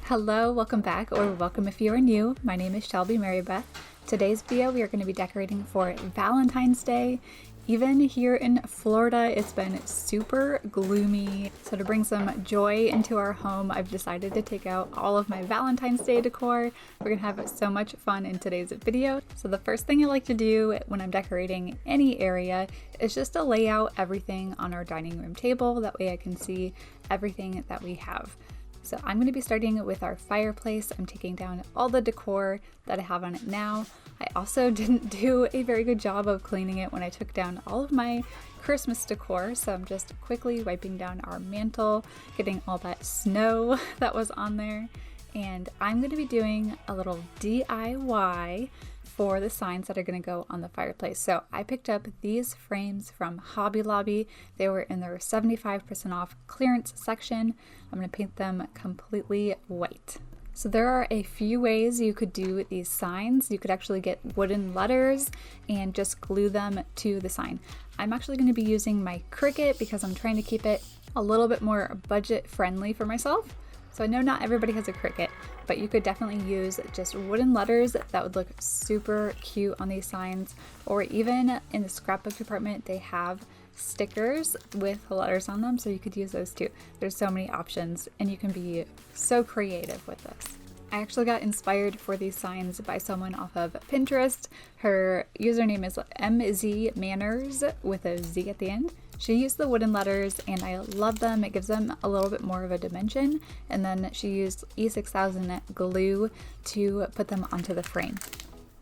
Hello, welcome back, or welcome if you are new. My name is Shelby Marybeth. Today's video we are going to be decorating for Valentine's Day. Even here in Florida, it's been super gloomy. So to bring some joy into our home, I've decided to take out all of my Valentine's Day decor. We're gonna have so much fun in today's video. So the first thing I like to do when I'm decorating any area is just to lay out everything on our dining room table. That way I can see everything that we have. So I'm going to be starting with our fireplace. I'm taking down all the decor that I have on it now. I also didn't do a very good job of cleaning it when I took down all of my Christmas decor. So I'm just quickly wiping down our mantle, getting all that snow that was on there. And I'm going to be doing a little DIY for the signs that are going to go on the fireplace. So I picked up these frames from Hobby Lobby. They were in their 75% off clearance section. I'm going to paint them completely white. So there are a few ways you could do these signs. You could actually get wooden letters and just glue them to the sign. I'm actually going to be using my Cricut because I'm trying to keep it a little bit more budget friendly for myself. So I know not everybody has a Cricut, but you could definitely use just wooden letters that would look super cute on these signs. Or even in the scrapbook department, they have stickers with letters on them, so you could use those too. There's so many options and you can be so creative with this. I actually got inspired for these signs by someone off of Pinterest. Her username is amzing with a Z at the end. She used the wooden letters and I love them. It gives them a little bit more of a dimension. And then she used E6000 glue to put them onto the frame.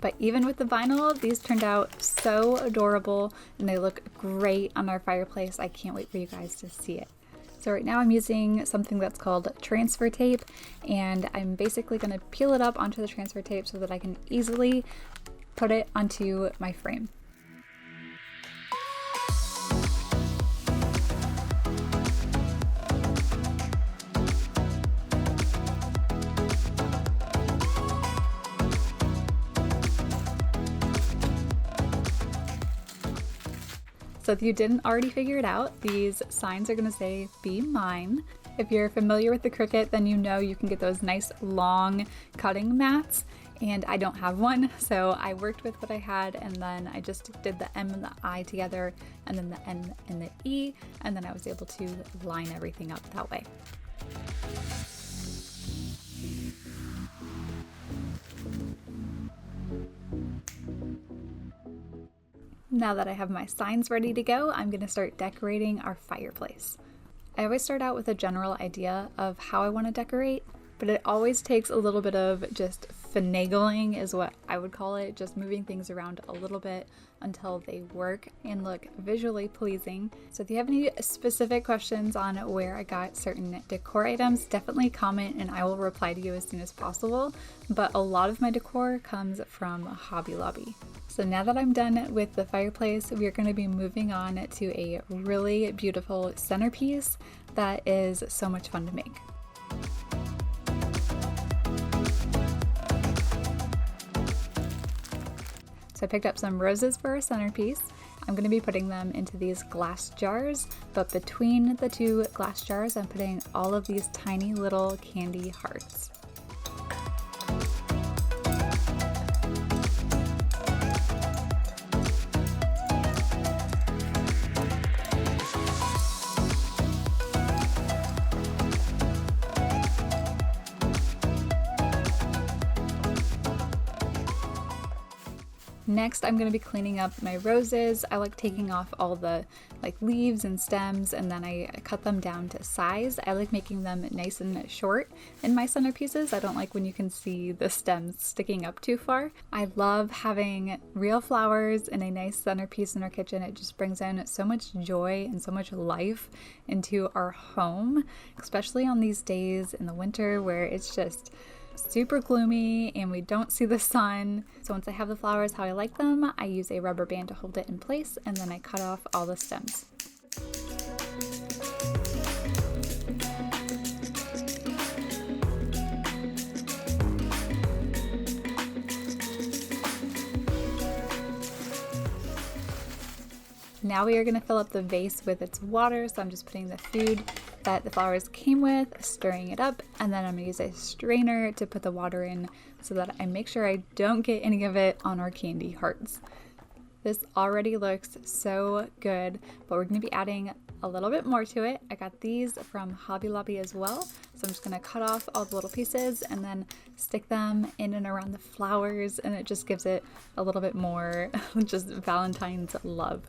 But even with the vinyl, these turned out so adorable and they look great on our fireplace. I can't wait for you guys to see it. So right now I'm using something that's called transfer tape, and I'm basically going to peel it up onto the transfer tape so that I can easily put it onto my frame. So if you didn't already figure it out, these signs are going to say, "Be mine." If you're familiar with the Cricut, then you know you can get those nice long cutting mats, and I don't have one, so I worked with what I had, and then I just did the M and the I together, and then the N and the E, and then I was able to line everything up that way. Now that I have my signs ready to go, I'm going to start decorating our fireplace. I always start out with a general idea of how I want to decorate, but it always takes a little bit of just finagling is what I would call it, just moving things around a little bit until they work and look visually pleasing. So if you have any specific questions on where I got certain decor items, definitely comment and I will reply to you as soon as possible. But a lot of my decor comes from Hobby Lobby. So now that I'm done with the fireplace, we're going to be moving on to a really beautiful centerpiece that is so much fun to make. So I picked up some roses for a centerpiece. I'm going to be putting them into these glass jars, but between the two glass jars, I'm putting all of these tiny little candy hearts. Next, I'm going to be cleaning up my roses. I like taking off all the leaves and stems, and then I cut them down to size. I like making them nice and short in my centerpieces. I don't like when you can see the stems sticking up too far. I love having real flowers in a nice centerpiece in our kitchen. It just brings in so much joy and so much life into our home, especially on these days in the winter where it's just super gloomy and we don't see the sun. So once I have the flowers how I like them, I use a rubber band to hold it in place, and then I cut off all the stems. now we are going to fill up the vase with its water. So I'm just putting the food that the flowers came with, stirring it up, and then I'm going to use a strainer to put the water in so that I make sure I don't get any of it on our candy hearts. This already looks so good, but we're going to be adding a little bit more to it. I got these from Hobby Lobby as well, so I'm just going to cut off all the little pieces and then stick them in and around the flowers, and it just gives it a little bit more just Valentine's love.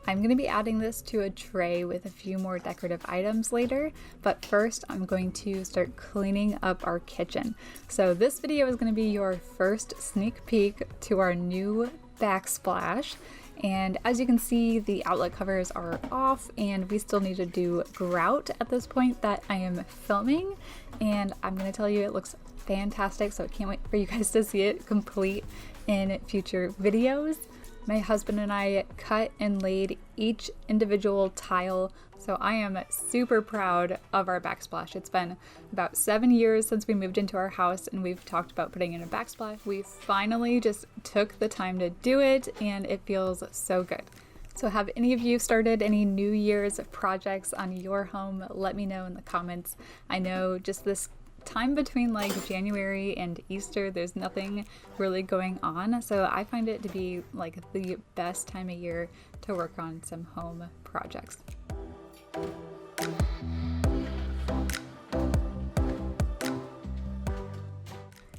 I'm going to be adding this to a tray with a few more decorative items later, but first I'm going to start cleaning up our kitchen. So this video is going to be your first sneak peek to our new backsplash. And as you can see, the outlet covers are off and we still need to do grout at this point that I am filming. And I'm going to tell you, it looks fantastic, so I can't wait for you guys to see it complete in future videos. My husband and I cut and laid each individual tile, so I am super proud of our backsplash. It's been about 7 years since we moved into our house and we've talked about putting in a backsplash. We finally just took the time to do it and it feels so good. So have any of you started any New Year's projects on your home? Let me know in the comments. I know just this time between like January and Easter, there's nothing really going on, so I find it to be like the best time of year to work on some home projects.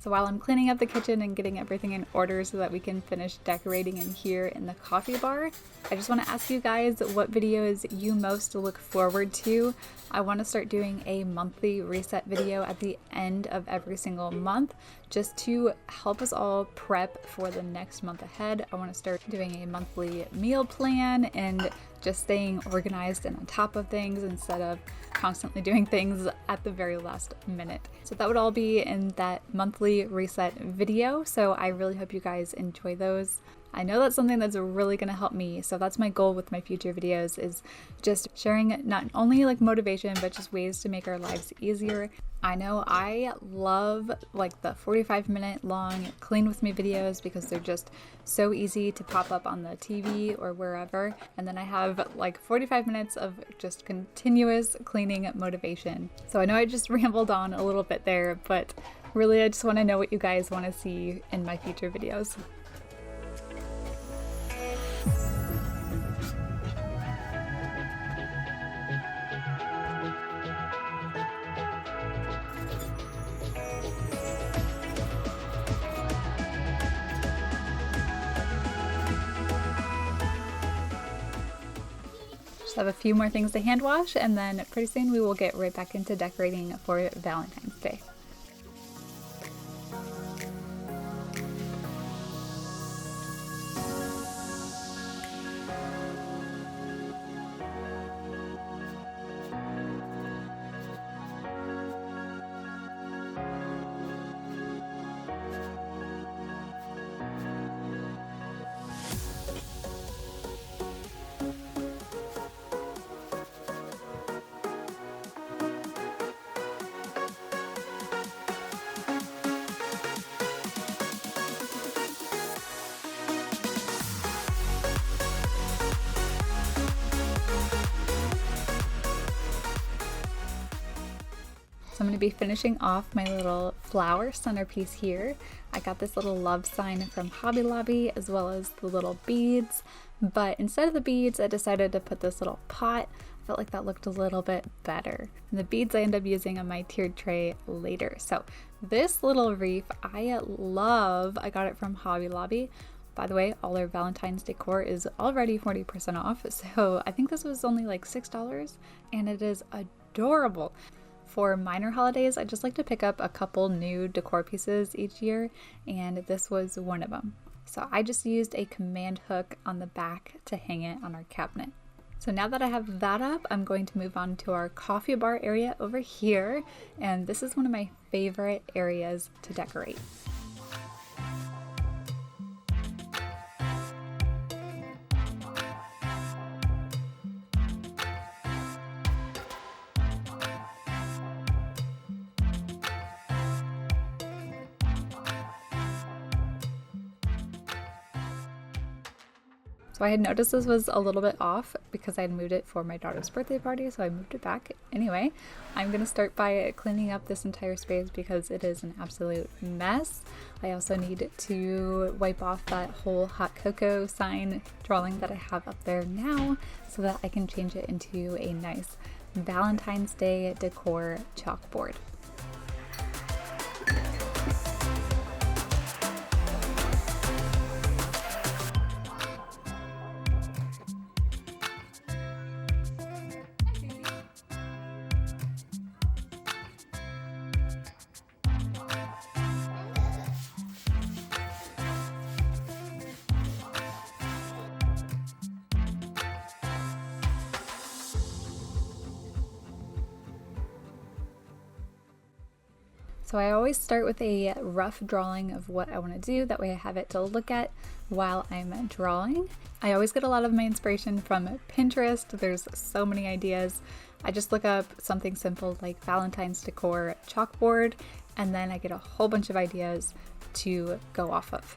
So while I'm cleaning up the kitchen and getting everything in order so that we can finish decorating in here in the coffee bar, I just want to ask you guys what videos you most look forward to. I want to start doing a monthly reset video at the end of every single month just to help us all prep for the next month ahead. I want to start doing a monthly meal plan and just staying organized and on top of things instead of constantly doing things at the very last minute. So that would all be in that monthly reset video. So I really hope you guys enjoy those. I know that's something that's really going to help me. So that's my goal with my future videos, is just sharing not only like motivation, but just ways to make our lives easier. I know I love like the 45-minute long clean with me videos because they're just so easy to pop up on the TV or wherever. And then I have like 45 minutes of just continuous cleaning motivation. So I know I just rambled on a little bit there, but really I just want to know what you guys want to see in my future videos. Just have a few more things to hand wash, and then pretty soon we will get right back into decorating for Valentine's Day. I'm going to be finishing off my little flower centerpiece here. I got this little love sign from Hobby Lobby as well as the little beads, but instead of the beads I decided to put this little pot. I felt like that looked a little bit better. And the beads I end up using on my tiered tray later. So this little wreath I love. I got it from Hobby Lobby. By the way, all our Valentine's decor is already 40% off, so I think this was only like $6 and it is adorable. For minor holidays, I just like to pick up a couple new decor pieces each year, and this was one of them. So I just used a command hook on the back to hang it on our cabinet. So now that I have that up, I'm going to move on to our coffee bar area over here, and this is one of my favorite areas to decorate. So I had noticed this was a little bit off because I had moved it for my daughter's birthday party, so I moved it back. Anyway, I'm going to start by cleaning up this entire space because it is an absolute mess. I also need to wipe off that whole hot cocoa sign drawing that I have up there now so that I can change it into a nice Valentine's Day decor chalkboard. So I always start with a rough drawing of what I want to do. That way I have it to look at while I'm drawing. I always get a lot of my inspiration from Pinterest. There's so many ideas. I just look up something simple like Valentine's decor chalkboard, and then I get a whole bunch of ideas to go off of.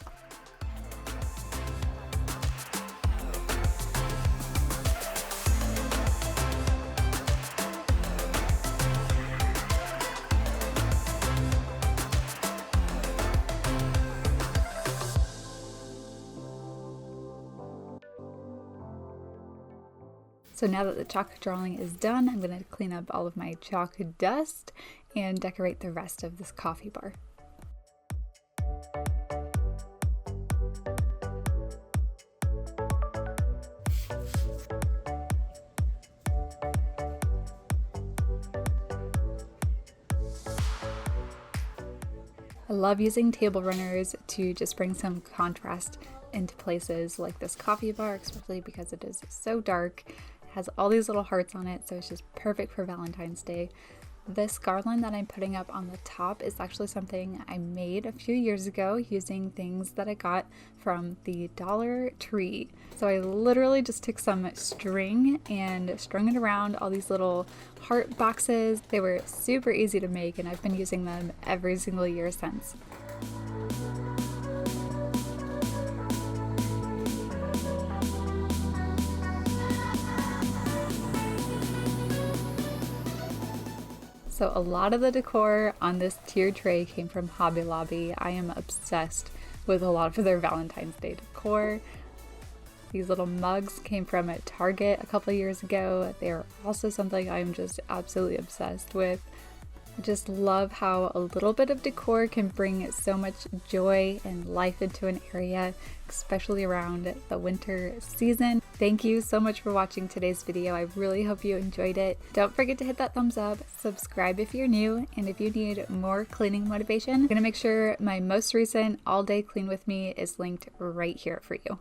So now that the chalk drawing is done, I'm going to clean up all of my chalk dust and decorate the rest of this coffee bar. I love using table runners to just bring some contrast into places like this coffee bar, especially because it is so dark. It has all these little hearts on it, so it's just perfect for Valentine's Day. This garland that I'm putting up on the top is actually something I made a few years ago using things that I got from the Dollar Tree. So I literally just took some string and strung it around all these little heart boxes. They were super easy to make, and I've been using them every single year since. So a lot of the decor on this tiered tray came from Hobby Lobby. I am obsessed with a lot of their Valentine's Day decor. These little mugs came from Target a couple of years ago. They're also something I'm just absolutely obsessed with. I just love how a little bit of decor can bring so much joy and life into an area, especially around the winter season. Thank you so much for watching today's video. I really hope you enjoyed it. Don't forget to hit that thumbs up, subscribe if you're new, and if you need more cleaning motivation, I'm gonna make sure my most recent all day clean with me is linked right here for you.